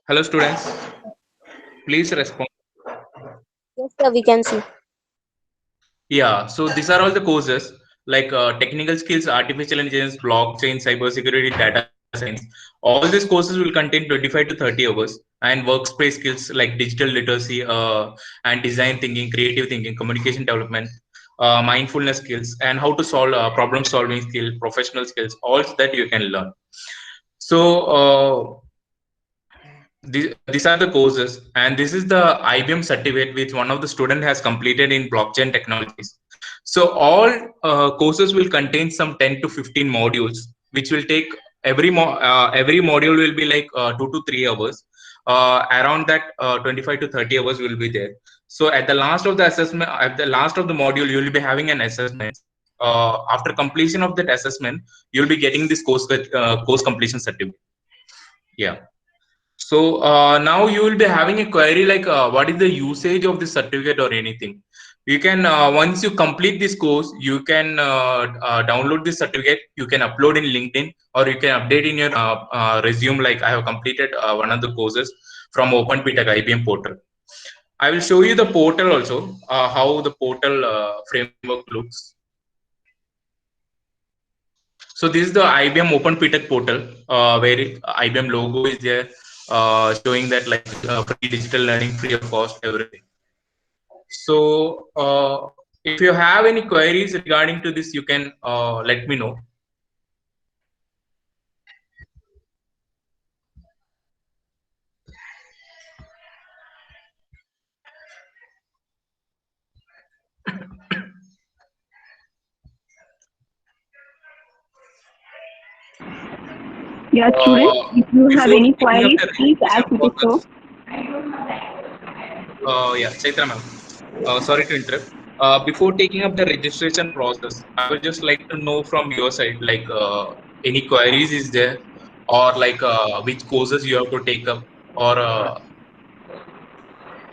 Hello, students. Please respond. Yes, sir, we can see. Yeah, so these are all the courses like technical skills, artificial intelligence, blockchain, cybersecurity, data science. All these courses will contain 25 to 30 hours, and workspace skills like digital literacy and design thinking, creative thinking, communication development, mindfulness skills, and how to solve problem solving skill, professional skills, all that you can learn. So, these are the courses, and this is the IBM certificate which one of the student has completed in blockchain technologies. So all courses will contain some 10 to 15 modules, which will take every module will be like 2 to 3 hours. Around that 25 to 30 hours will be there. So at the last of the assessment, at the last of the module, you will be having an assessment. After completion of that assessment, you'll be getting this course completion certificate. Yeah. So now you will be having a query like what is the usage of this certificate or anything. You can once you complete this course, you can download this certificate. You can upload in LinkedIn or you can update in your resume. Like I have completed one of the courses from OpenPTech IBM portal. I will show you the portal also, how the portal framework looks. So this is the IBM OpenPTech portal, where IBM logo is there, showing that like free digital learning, free of cost, everything. So if you have any queries regarding to this, you can let me know. Yeah, students, if you have Before any taking up queries, the please registration ask it so. process, yeah, Chaitra ma'am. Sorry to interrupt. Before taking up the registration process, I would just like to know from your side, like any queries is there, or like which courses you have to take up, or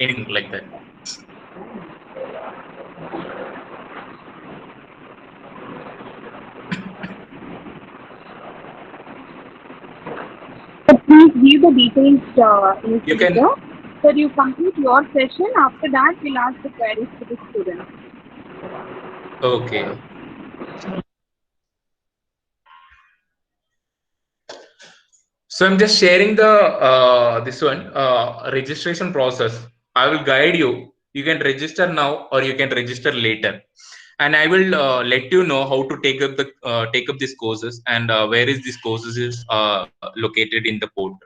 anything like that. So please give the details in You future. can. So you complete your session. After that, we'll ask the queries to the students. Okay. So I'm just sharing the this one registration process. I will guide you. You can register now or you can register later, and I will let you know how to take up these courses and where is these courses is located in the portal.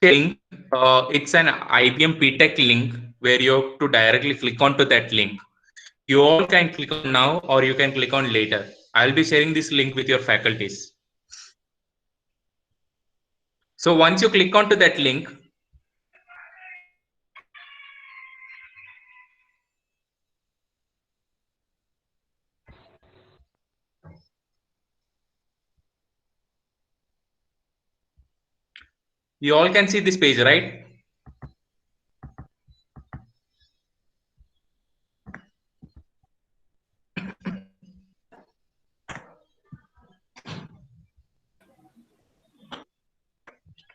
Link. It's an IBM PTech link where you have to directly click onto that link. You all can click on now or you can click on later. I'll be sharing this link with your faculties. So once you click onto that link, you all can see this page, right?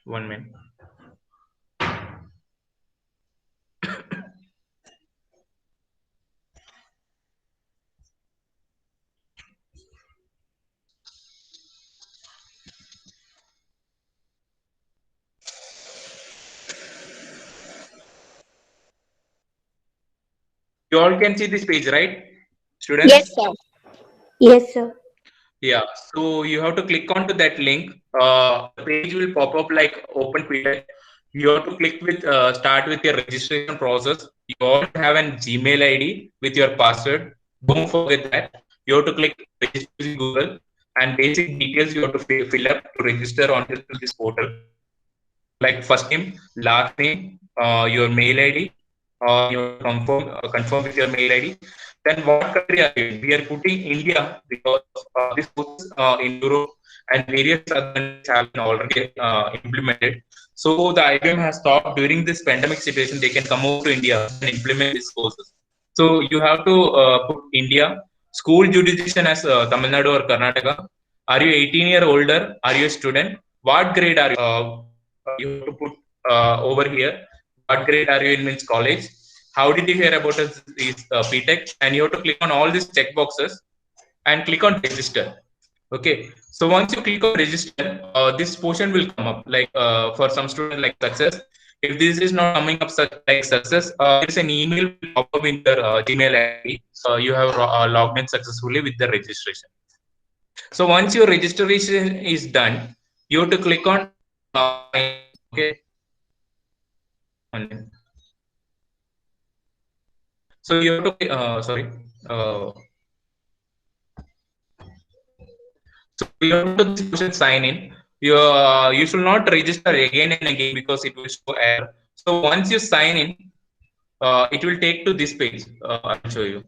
One minute. You all can see this page, right, Yes, students? sir. Yes, sir. Yeah. So you have to click onto that link. The page will pop up like Open PTech. You have to click with start with your registration process. You all have an Gmail ID with your password. Don't forget that. You have to click register using Google, and basic details you have to fill up to register onto this portal. Like first name, last name, your mail ID, you have to confirm with your mail ID. Then what country are you in? We are putting India because this course in Europe and various other countries have been already implemented. So the IBM has thought during this pandemic situation they can come over to India and implement these courses. So you have to put India school jurisdiction as Tamil Nadu or Karnataka. Are you 18 year older? Are you a student? What grade are you? You have to put over here. What grade are you in means college? How did you hear about us, these PTech? And you have to click on all these check boxes and click on register. Okay, so once you click on register, this portion will come up like for some student like success. If this is not coming up such like success, there is an email will pop up in your Gmail ID. So you have logged in successfully with the registration. So once your registration is done, you have to click on okay. So you have to sorry. Uh, So you have to this question sign in. You should not register again and again because it will show error. So once you sign in, it will take to this page. I'll show you.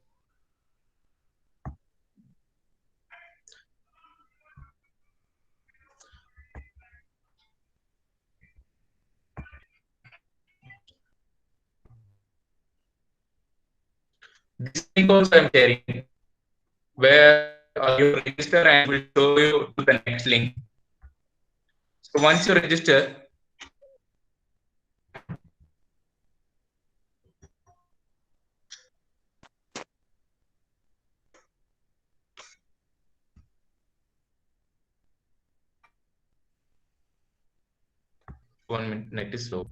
This link also I'm sharing where you register and will show you to the next link. So once you register, one minute, net is slow.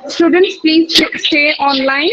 Students, please stay online.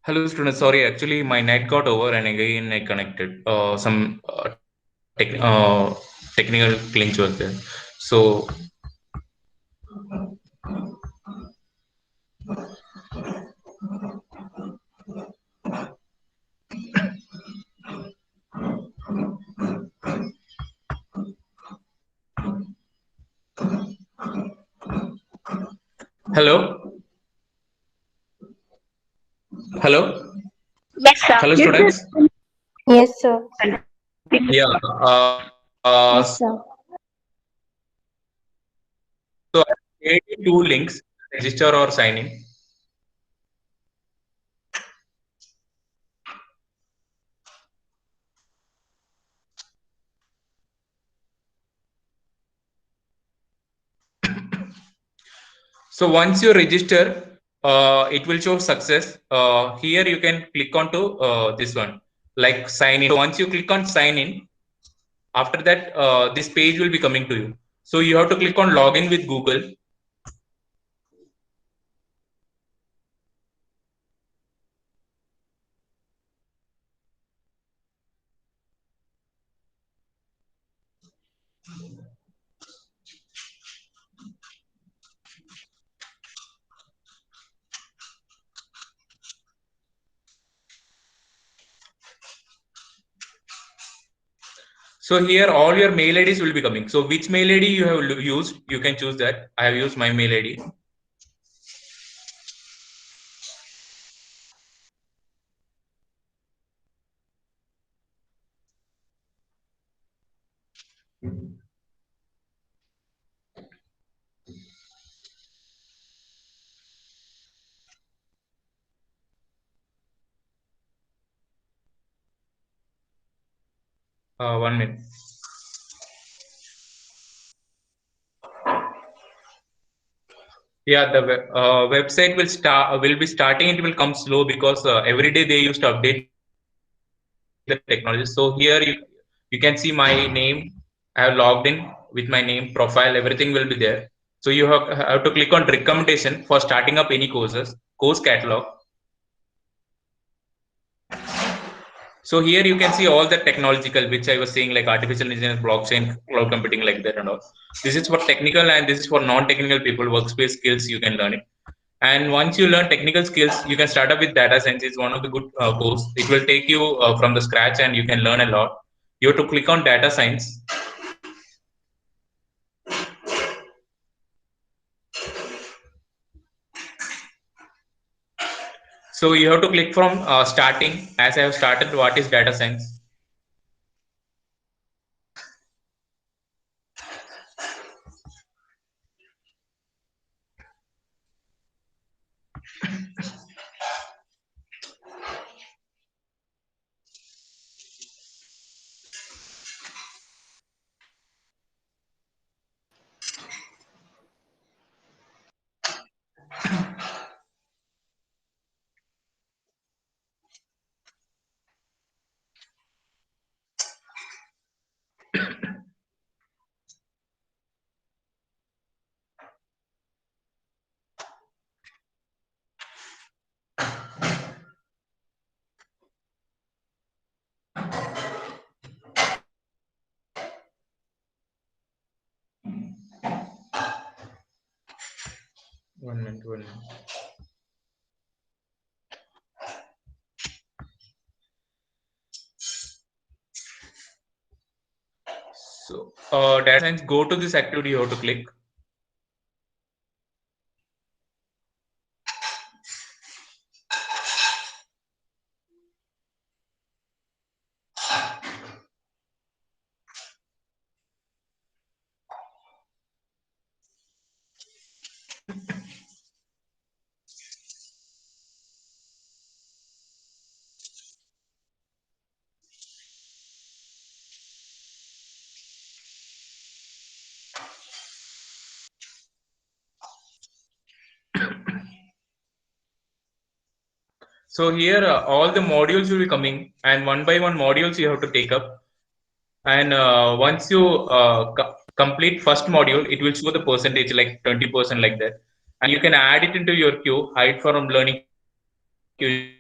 Hello students, sorry, actually my net got over and again I connected. Some technical glitch was there. So Hello. Hello. Yes, sir. Hello, Yes, sir. students. Yes, sir. Yeah. Yes, sir. So I created two links: register or sign in. So once you register, it will show success. Here you can click on to this one, like sign in. So once you click on sign in, after that, this page will be coming to you. So you have to click on login with Google. So here all your mail IDs will be coming. So which mail ID you have used, you can choose that. I have used my mail ID. One minute. Yeah, the website will be starting. It will come slow because every day they used to update the technology. So here you can see my name. I have logged in with my name, profile, everything will be there. So you have to click on recommendation for starting up any courses, course catalog. So here you can see all the technological, which I was saying, like artificial intelligence, blockchain, cloud computing, like that and all. This is for technical and this is for non-technical people, workspace skills, you can learn it. And once you learn technical skills, you can start up with data science. It's one of the good course. It will take you from the scratch and you can learn a lot. You have to click on data science. So you have to click from starting, as I have started, what is data science. One minute, one minute. So data science, go to this activity, you have to click. So here all the modules will be coming, and one by one modules you have to take up. And once you complete first module, it will show the percentage like 20% like that. And you can add it into your queue, hide from learning queue.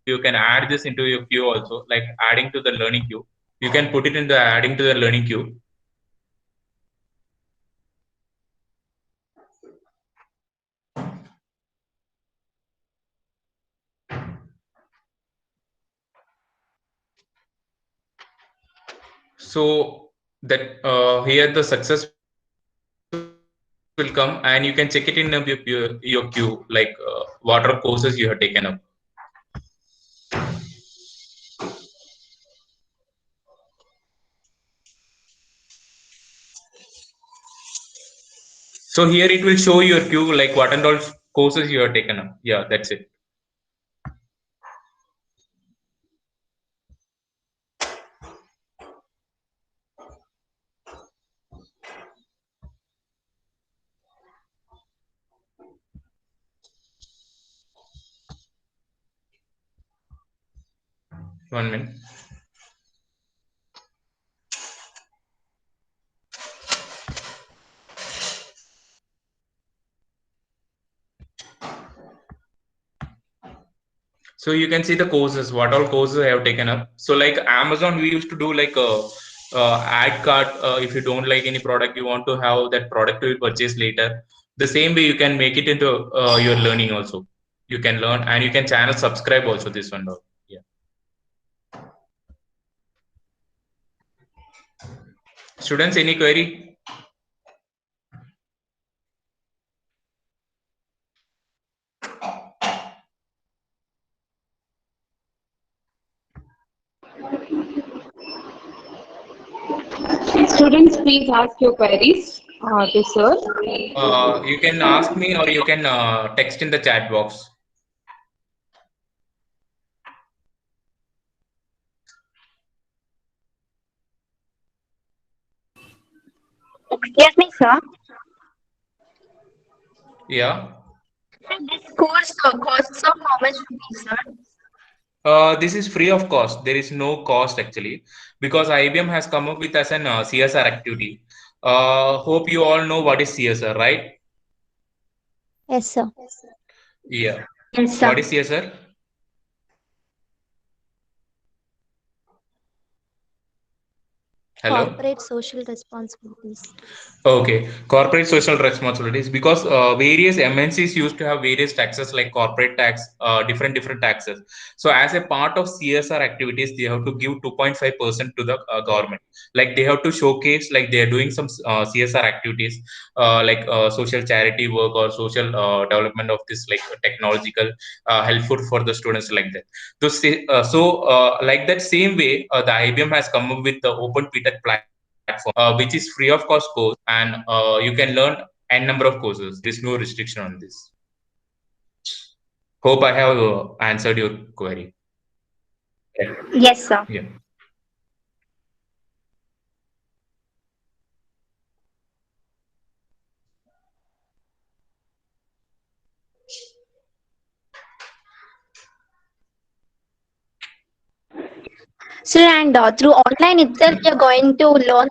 You can add this into your queue also, like adding to the learning queue. You can put it in the adding to the learning queue. So that here the success will be coming. will come and you can check it in your queue, like what are courses you have taken up. So here it will show your queue, like what and all courses you have taken up. Yeah, that's it. One minute. So you can see the courses, what all courses I have taken up. So like Amazon, we used to do like a ad card. If you don't like any product, you want to have that product to be purchased later. The same way you can make it into your learning also. You can learn and you can channel subscribe also this one. Yeah. Students, any query? Students, please ask your queries to sir. You can ask me or you can text in the chat box. Excuse me, sir. Yeah. This course costs of how much rupees, sir? This is free of cost. There is no cost actually because IBM has come up with as an CSR activity. Hope you all know what is CSR, right? Yes, sir. Yeah. Yes, sir. What is CSR? Hello. Corporate social responsibilities. Okay, corporate social responsibilities because various MNCs used to have various taxes like corporate tax, different taxes. So as a part of CSR activities, they have to give 2.5% to the government. Like they have to showcase like they are doing some CSR activities, like social charity work or social development of this like technological helpful for the students like that. Like that same way, the IBM has come up with the Open PTech platform, which is free of cost course, and you can learn n number of courses. There is no restriction on this. Hope I have answered your query. Yes, sir. Yeah. Sir, and through online itself, you're going to learn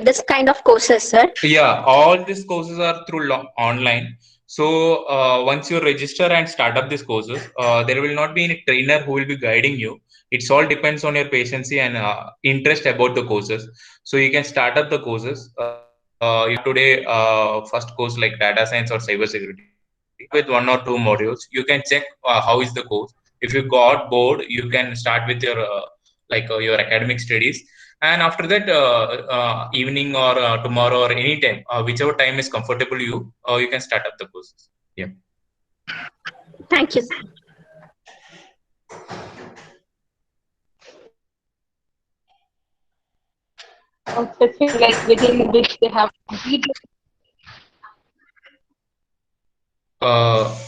this kind of courses, sir. Yeah, all these courses are through online. So once you register and start up these courses, there will not be any trainer who will be guiding you. It's all depends on your patience and interest about the courses. So you can start up the courses. You have today first course like data science or cybersecurity with one or two modules. You can check how is the course. If you got bored, you can start with your your academic studies, and after that evening or tomorrow or any time, whichever time is comfortable you can start up the courses. Yeah. Thank you, sir. Specific like within which they have completed.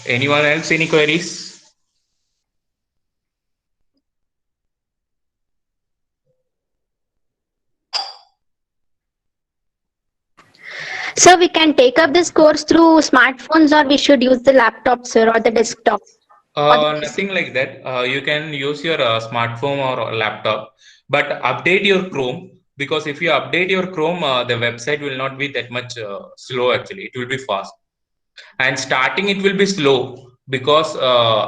Anyone else, any queries? So we can take up this course through smartphones, or we should use the laptop, sir, or the desktop, or the PC. Nothing like that. You can use your smartphone or laptop, but update your Chrome, because if you update your Chrome, the website will not be that much slow actually. It will be fast. And starting it will be slow because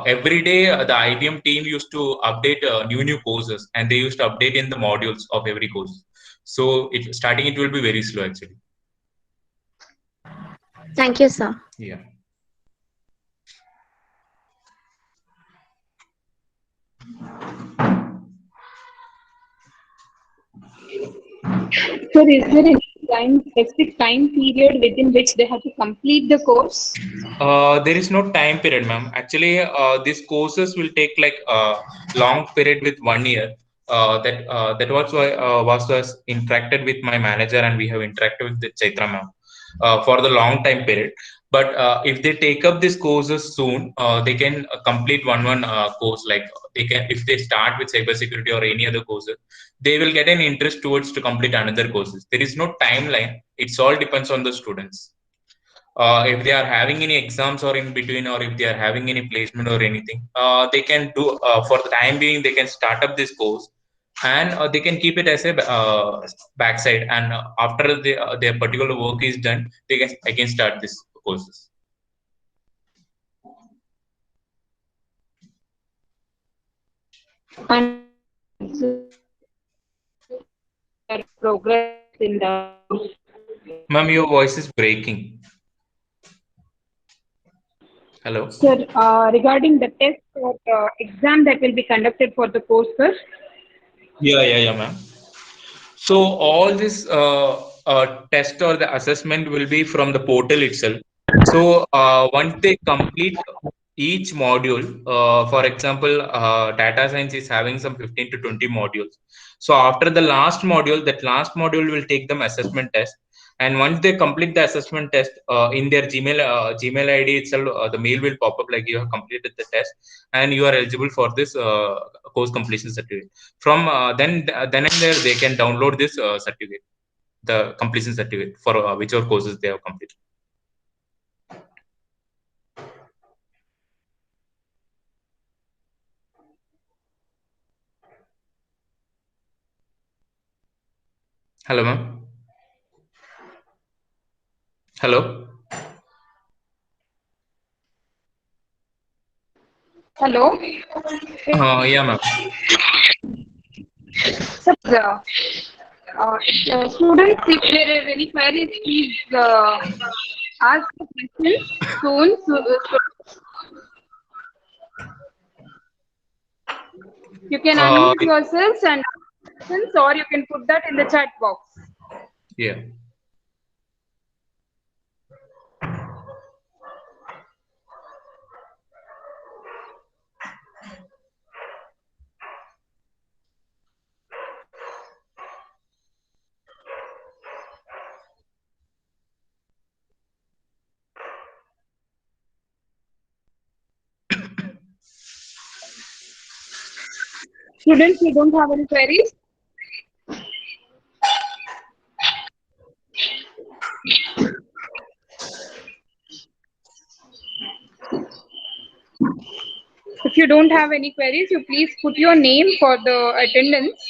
every day the IBM team used to update new courses, and they used to update in the modules of every course. So starting it will be very slow actually. Thank you, sir. Yeah. Sir, is there any specific time period within which they have to complete the course? There is no time period, ma'am. Actually, these courses will take like a long period with 1 year. That was why was interacted with my manager, and we have interacted with the Chaitra ma'am for the long time period. But if they take up these courses soon, they can complete one course. Like they can, if they start with cybersecurity or any other courses, they will get an interest towards to complete another courses. There is no timeline. It's all depends on the students. If they are having any exams or in between, or if they are having any placement or anything, they can do for the time being. They can start up this course, and they can keep it as a backside. And after their particular work is done, they can again start this courses. And progress in the Ma'am, your voice is breaking. Hello. sir, regarding the test or exam that will be conducted for the course, sir. Yeah, ma'am. So all this test or the assessment will be from the portal itself. So once they complete each module, for example, data science is having some 15 to 20 modules. So after the last module, that last module will take them assessment test. And once they complete the assessment test, in their Gmail ID itself, the mail will pop up like you have completed the test and you are eligible for this course completion certificate. From then and there, they can download this certificate, the completion certificate for whichever courses they have completed. Hello, ma'am. Hello. Hello. Yeah, ma'am. Sir, students, if there are any queries, please ask the questions soon. You can unmute yourselves and ask questions, or you can put that in the chat box. Yeah. Students, you don't have any queries? If you don't have any queries, you please put your name for the attendance,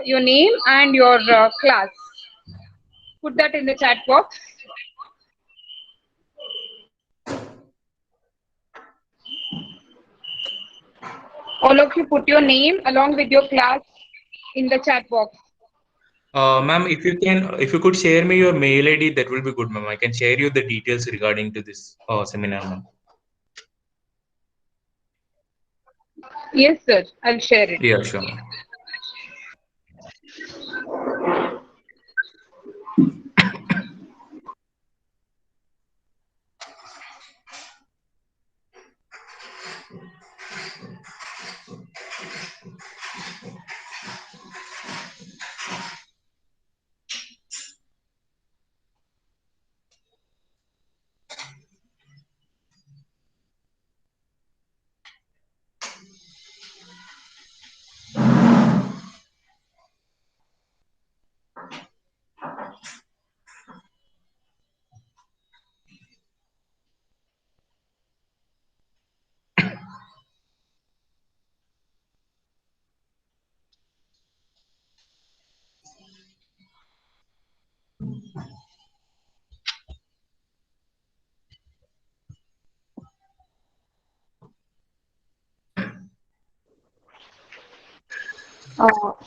your name and your class. Put that in the chat box. All of you put your name along with your class in the chat box. Ma'am, if you could share me your mail ID, that will be good, ma'am. I can share you the details regarding to this seminar, ma'am. Yes, sir. I'll share it. Yeah, sure, ma'am.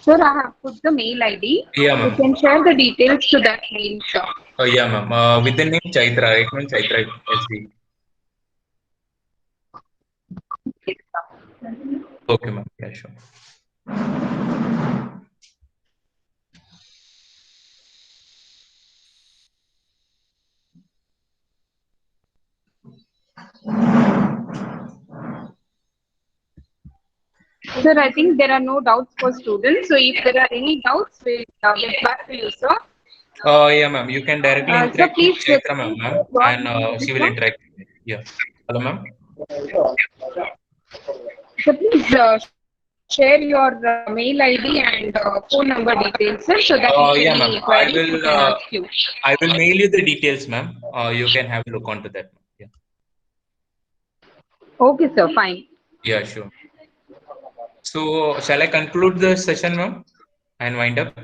Sir, I have put the mail ID. Yeah, You ma'am. can share the details to that mail, sure. Yeah, ma'am. With the name Chaitra, right, ma'am? Chaitra SD. Yes, sir. Okay, ma'am. Yeah, sure. Sir, I think there are no doubts for students. So if there are any doubts, we'll get back to you, sir. Yeah, ma'am. You can directly Sir, interact with please Chaitra, ma'am, go and ahead, she will sir. interact with me. Yeah. Hello, ma'am. So please share your mail ID and phone number details, sir, so that if Yeah, any ma'am. queries we can ask you. I will mail you the details, ma'am. You can have a look onto that. Yeah. Okay, sir, fine. Yeah, sure. So, shall I conclude the session, ma'am, and wind up?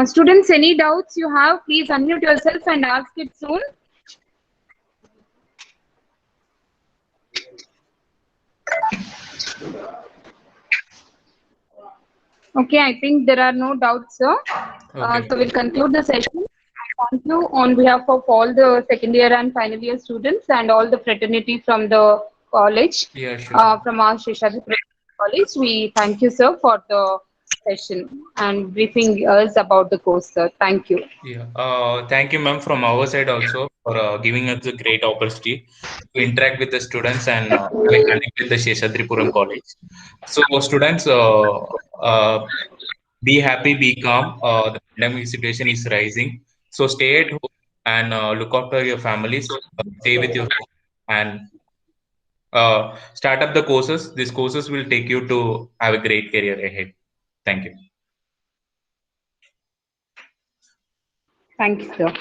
Students, any doubts you have, please unmute yourself and ask it soon. Okay, I think there are no doubts, sir. Okay. So we'll conclude the session. Thank you on behalf of all the second year and final year students and all the fraternity from the college, Yeah, sure. from our Sheshadri College. We thank you, sir, for the session and briefing us about the course, sir. Thank you. Yeah. Thank you, ma'am, from our side also for giving us a great opportunity to interact with the students and have a connect with the Sheshadripuram College. So, students, be happy, be calm. The pandemic situation is rising. So, stay at home and look after your families. Stay with your and start up the courses. These courses will take you to have a great career ahead. Thank you. Thank you, sir.